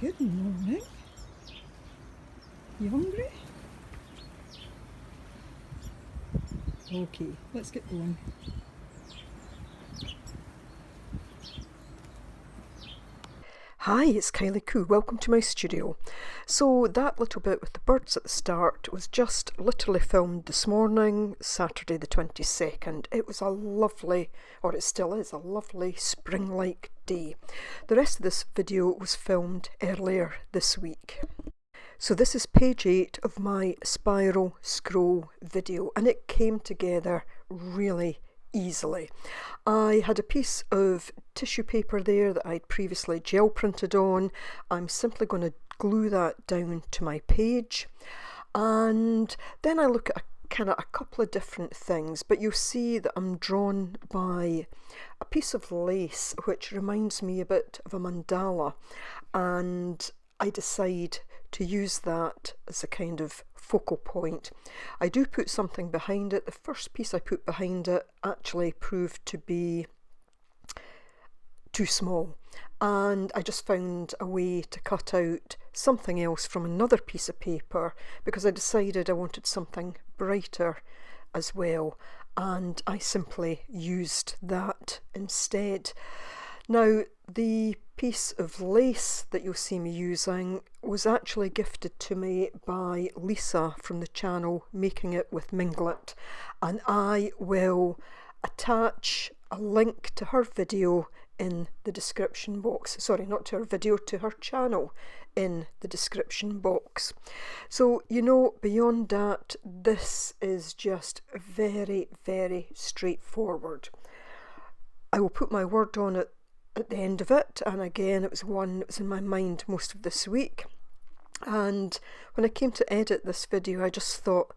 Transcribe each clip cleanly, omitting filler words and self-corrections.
Good morning. You hungry? Okay, let's get going. Hi, it's Kylie Coo. Welcome to my studio. So that little bit with the birds at the start was just literally filmed this morning, Saturday the 22nd. It was a lovely, or it still is, a lovely spring-like day. The rest of this video was filmed earlier this week. So this is page 8 of my spiral scroll video, and it came together really easily. I had a piece of tissue paper there that I'd previously gel printed on. I'm simply going to glue that down to my page, and then I look at a couple of different things, but you'll see that I'm drawn by a piece of lace which reminds me a bit of a mandala, and I decide to use that as a kind of focal point. I do put something behind it. The first piece I put behind it actually proved to be too small, and I just found a way to cut out something else from another piece of paper because I decided I wanted something brighter as well, and I simply used that instead. Now, the piece of lace that you'll see me using was actually gifted to me by Lisa from the channel Making It with Minglet, and I will attach a link to her video in the description box. Sorry, not to her video, to her channel in the description box. So, you know, beyond that, this is just very, very straightforward. I will put my word on it at the end of it, and again, it was one that was in my mind most of this week, and when I came to edit this video I just thought,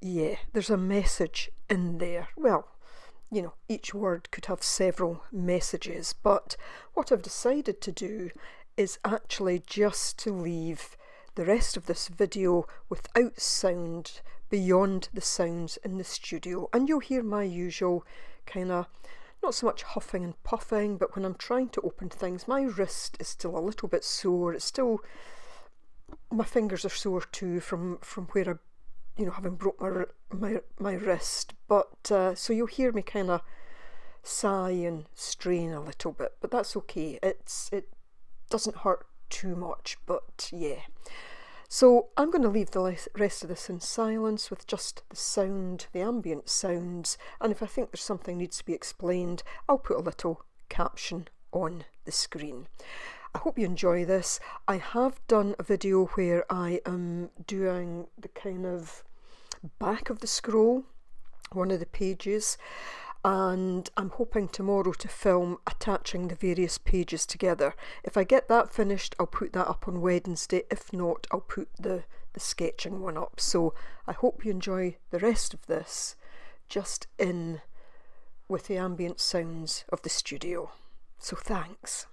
yeah, there's a message in there. Well, you know, each word could have several messages, but what I've decided to do is actually just to leave the rest of this video without sound beyond the sounds in the studio, and you'll hear my usual kind of, not so much huffing and puffing, but when I'm trying to open things, my wrist is still a little bit sore. It's still, my fingers are sore too from where I, you know, having broke my wrist. But so you'll hear me kind of sigh and strain a little bit, but that's okay. It doesn't hurt too much, but yeah. So I'm going to leave the rest of this in silence with just the sound, the ambient sounds, and if I think there's something needs to be explained, I'll put a little caption on the screen. I hope you enjoy this. I have done a video where I am doing the kind of back of the scroll, one of the pages, and I'm hoping tomorrow to film attaching the various pages together. If I get that finished, I'll put that up on Wednesday. If not, I'll put the sketching one up. So I hope you enjoy the rest of this just in with the ambient sounds of the studio. So thanks.